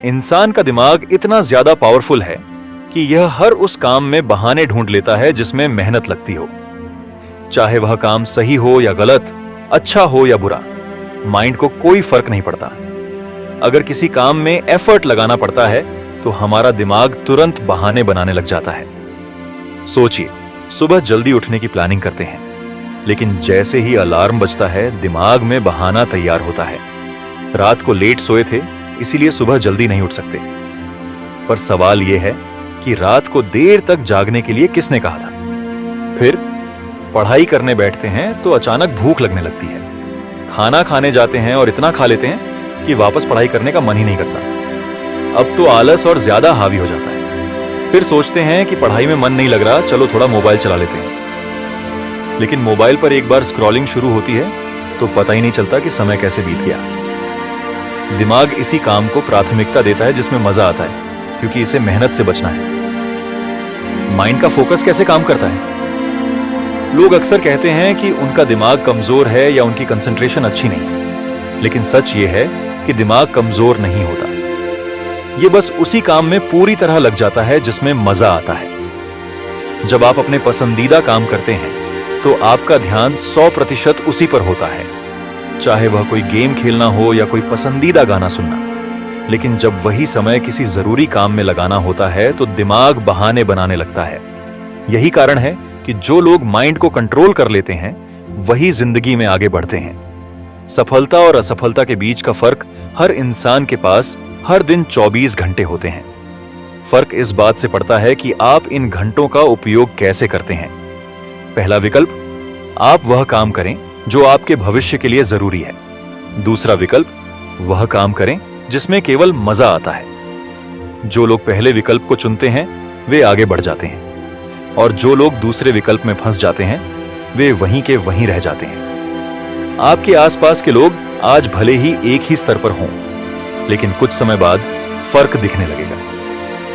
इंसान का दिमाग इतना ज्यादा पावरफुल है कि यह हर उस काम में बहाने ढूंढ लेता है जिसमें मेहनत लगती हो। चाहे वह काम सही हो या गलत, अच्छा हो या बुरा, माइंड को कोई फर्क नहीं पड़ता। अगर किसी काम में एफर्ट लगाना पड़ता है तो हमारा दिमाग तुरंत बहाने बनाने लग जाता है। सोचिए, सुबह जल्दी उठने की प्लानिंग करते हैं, लेकिन जैसे ही अलार्म बजता है दिमाग में बहाना तैयार होता है। रात को लेट सोए थे इसीलिए सुबह जल्दी नहीं उठ सकते। पर सवाल यह है कि रात को देर तक जागने के लिए किसने कहा था? फिर पढ़ाई करने बैठते हैं तो अचानक भूख लगने लगती है। खाना खाने जाते हैं और इतना खा लेते हैं कि वापस पढ़ाई करने का मन ही नहीं करता। अब तो आलस और ज्यादा हावी हो जाता है। फिर सोचते हैं कि पढ़ाई में मन नहीं लग रहा, चलो थोड़ा मोबाइल चला लेते हैं। लेकिन मोबाइल पर एक बार स्क्रॉलिंग शुरू होती है तो पता ही नहीं चलता कि समय कैसे बीत गया। दिमाग इसी काम को प्राथमिकता देता है जिसमें मजा आता है, क्योंकि इसे मेहनत से बचना है। माइंड का फोकस कैसे काम करता है? लोग अक्सर कहते हैं कि उनका दिमाग कमजोर है या उनकी कंसंट्रेशन अच्छी नहीं है, लेकिन सच ये है कि दिमाग कमजोर नहीं होता। ये बस उसी काम में पूरी तरह लग जाता है जिसमें मजा आता है। जब आप अपने पसंदीदा काम करते हैं तो आपका ध्यान 100% उसी पर होता है, चाहे वह कोई गेम खेलना हो या कोई पसंदीदा गाना सुनना। लेकिन जब वही समय किसी जरूरी काम में लगाना होता है तो दिमाग बहाने बनाने लगता है। यही कारण है कि जो लोग माइंड को कंट्रोल कर लेते हैं वही जिंदगी में आगे बढ़ते हैं। सफलता और असफलता के बीच का फर्क हर इंसान के पास हर दिन 24 घंटे होते हैं। फर्क इस बात से पड़ता है कि आप इन घंटों का उपयोग कैसे करते हैं। पहला विकल्प, आप वह काम करें जो आपके भविष्य के लिए जरूरी है। दूसरा विकल्प, वह काम करें जिसमें केवल मजा आता है। जो लोग पहले विकल्प को चुनते हैं वे आगे बढ़ जाते हैं, और जो लोग दूसरे विकल्प में फंस जाते हैं वे वहीं के वहीं रह जाते हैं। आपके आसपास के लोग आज भले ही एक ही स्तर पर हों, लेकिन कुछ समय बाद फर्क दिखने लगेगा।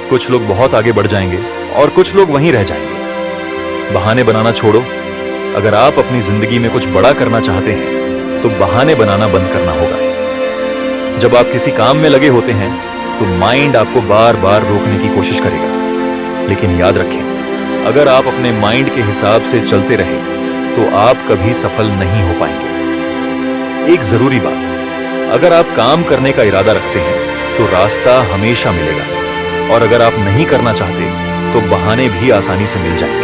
कुछ लोग बहुत आगे बढ़ जाएंगे और कुछ लोग वहीं रह जाएंगे। बहाने बनाना छोड़ो। अगर आप अपनी जिंदगी में कुछ बड़ा करना चाहते हैं तो बहाने बनाना बंद करना होगा। जब आप किसी काम में लगे होते हैं तो माइंड आपको बार बार रोकने की कोशिश करेगा, लेकिन याद रखें, अगर आप अपने माइंड के हिसाब से चलते रहे तो आप कभी सफल नहीं हो पाएंगे। एक जरूरी बात, अगर आप काम करने का इरादा रखते हैं तो रास्ता हमेशा मिलेगा, और अगर आप नहीं करना चाहते तो बहाने भी आसानी से मिल जाएंगे।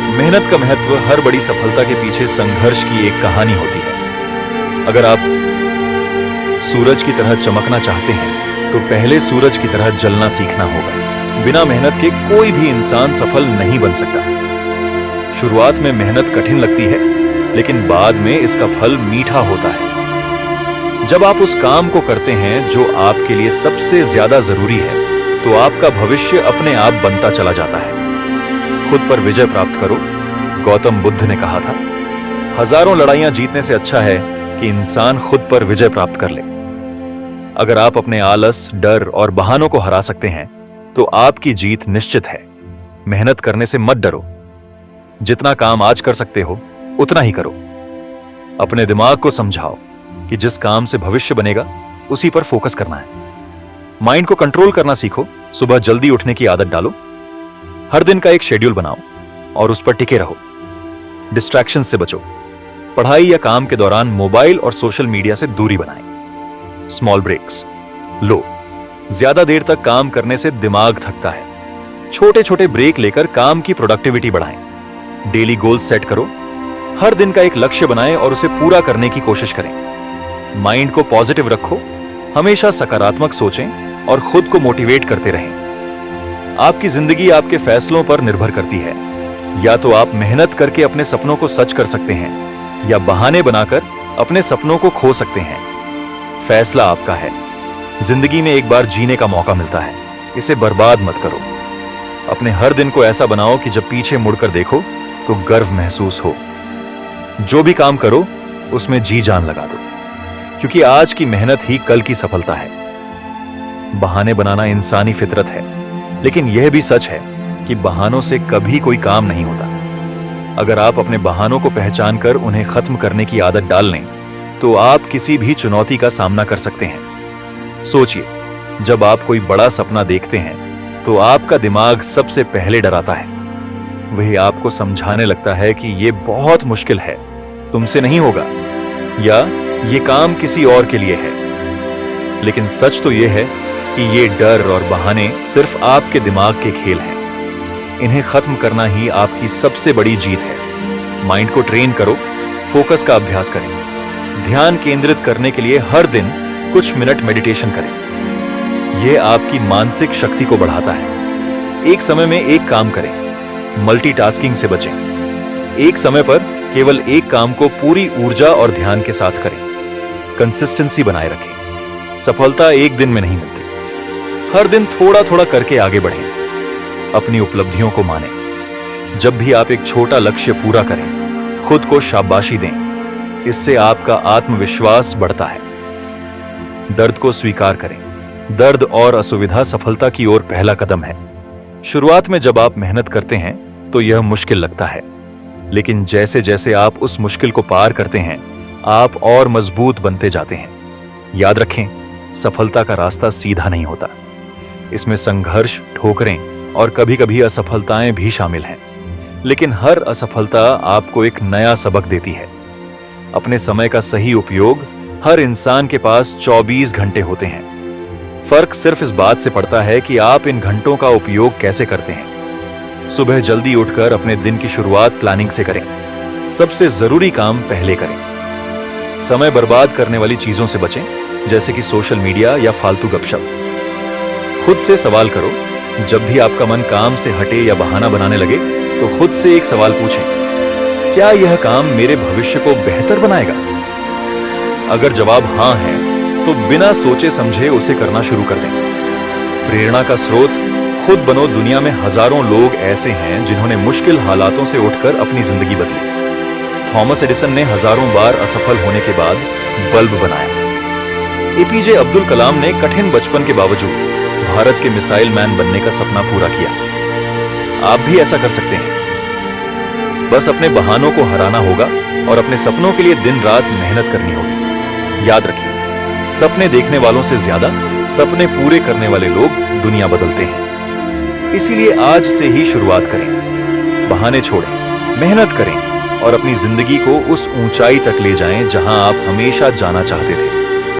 मेहनत का महत्व हर बड़ी सफलता के पीछे संघर्ष की एक कहानी होती है। अगर आप सूरज की तरह चमकना चाहते हैं तो पहले सूरज की तरह जलना सीखना होगा। बिना मेहनत के कोई भी इंसान सफल नहीं बन सकता। शुरुआत में मेहनत कठिन लगती है, लेकिन बाद में इसका फल मीठा होता है। जब आप उस काम को करते हैं जो आपके लिए सबसे ज्यादा जरूरी है तो आपका भविष्य अपने आप बनता चला जाता है। खुद पर विजय प्राप्त करो। गौतम बुद्ध ने कहा था, हजारों लड़ाइयां जीतने से अच्छा है कि इंसान खुद पर विजय प्राप्त कर ले। अगर आप अपने आलस, डर और बहानों को हरा सकते हैं तो आपकी जीत निश्चित है। मेहनत करने से मत डरो। जितना काम आज कर सकते हो उतना ही करो। अपने दिमाग को समझाओ कि जिस काम से भविष्य बनेगा उसी पर फोकस करना है। माइंड को कंट्रोल करना सीखो। सुबह जल्दी उठने की आदत डालो। हर दिन का एक शेड्यूल बनाओ और उस पर टिके रहो। डिस्ट्रैक्शन से बचो। पढ़ाई या काम के दौरान मोबाइल और सोशल मीडिया से दूरी बनाएं। स्मॉल ब्रेक्स लो। ज्यादा देर तक काम करने से दिमाग थकता है। छोटे छोटे ब्रेक लेकर काम की प्रोडक्टिविटी बढ़ाएं। डेली गोल सेट करो। हर दिन का एक लक्ष्य बनाएं और उसे पूरा करने की कोशिश करें। माइंड को पॉजिटिव रखो। हमेशा सकारात्मक सोचें और खुद को मोटिवेट करते रहें। आपकी जिंदगी आपके फैसलों पर निर्भर करती है। या तो आप मेहनत करके अपने सपनों को सच कर सकते हैं या बहाने बनाकर अपने सपनों को खो सकते हैं। फैसला आपका है। जिंदगी में एक बार जीने का मौका मिलता है, इसे बर्बाद मत करो। अपने हर दिन को ऐसा बनाओ कि जब पीछे मुड़कर देखो तो गर्व महसूस हो। जो भी काम करो उसमें जी जान लगा दो, क्योंकि आज की मेहनत ही कल की सफलता है। बहाने बनाना इंसानी फितरत है, लेकिन यह भी सच है कि बहानों से कभी कोई काम नहीं होता। अगर आप अपने बहानों को पहचान कर उन्हें खत्म करने की आदत डाल लें तो आप किसी भी चुनौती का सामना कर सकते हैं। सोचिए, जब आप कोई बड़ा सपना देखते हैं तो आपका दिमाग सबसे पहले डराता है। वही आपको समझाने लगता है कि यह बहुत मुश्किल है, तुमसे नहीं होगा, या ये काम किसी और के लिए है। लेकिन सच तो यह है कि ये डर और बहाने सिर्फ आपके दिमाग के खेल हैं। इन्हें खत्म करना ही आपकी सबसे बड़ी जीत है। माइंड को ट्रेन करो, फोकस का अभ्यास करें, ध्यान केंद्रित करने के लिए हर दिन कुछ मिनट मेडिटेशन करें। यह आपकी मानसिक शक्ति को बढ़ाता है। एक समय में एक काम करें, मल्टीटास्किंग से बचें। एक समय पर केवल एक काम को पूरी ऊर्जा और ध्यान के साथ करें। कंसिस्टेंसी बनाए रखें। सफलता एक दिन में नहीं मिलती। हर दिन थोड़ा थोड़ा करके आगे बढ़ें। अपनी उपलब्धियों को मानें। जब भी आप एक छोटा लक्ष्य पूरा करें, खुद को शाबाशी दें। इससे आपका आत्मविश्वास बढ़ता है। दर्द को स्वीकार करें। दर्द और असुविधा सफलता की ओर पहला कदम है। शुरुआत में जब आप मेहनत करते हैं तो यह मुश्किल लगता है, लेकिन जैसे जैसे आप उस मुश्किल को पार करते हैं, आप और मजबूत बनते जाते हैं। याद रखें, सफलता का रास्ता सीधा नहीं होता। इसमें संघर्ष, ठोकरें और कभी-कभी असफलताएं भी शामिल हैं। लेकिन हर असफलता आपको एक नया सबक देती है। अपने समय का सही उपयोग। हर इंसान के पास 24 घंटे होते हैं। फर्क सिर्फ इस बात से पड़ता है कि आप इन घंटों का उपयोग कैसे करते हैं। सुबह जल्दी उठकर अपने दिन की शुरुआत प्लानिंग से करें। सबसे जरूरी काम पहले करें। समय बर्बाद करने वाली चीजों से बचें, जैसे कि सोशल मीडिया या फालतू गपशप। खुद से सवाल करो। जब भी आपका मन काम से हटे या बहाना बनाने लगे, तो खुद से एक सवाल पूछें, क्या यह काम मेरे भविष्य को बेहतर बनाएगा? अगर जवाब हां है, तो बिना सोचे समझे उसे करना शुरू कर दें। प्रेरणा का स्रोत खुद बनो। दुनिया में हजारों लोग ऐसे हैं जिन्होंने मुश्किल हालातों से उठकर अपनी जिंदगी बदली। थॉमस एडिसन ने हजारों बार असफल होने के बाद बल्ब बनाया। एपीजे अब्दुल कलाम ने कठिन बचपन के बावजूद भारत के मिसाइल मैन बनने का सपना पूरा किया। आप भी ऐसा कर सकते हैं। बस अपने बहानों को हराना होगा और अपने सपनों के लिए दिन रात मेहनत करनी होगी। याद रखिए, सपने देखने वालों से ज्यादा सपने पूरे करने वाले लोग दुनिया बदलते हैं। इसीलिए आज से ही शुरुआत करें। बहाने छोड़ें, मेहनत करें और अपनी जिंदगी को उस ऊंचाई तक ले जाएं जहां आप हमेशा जाना चाहते थे।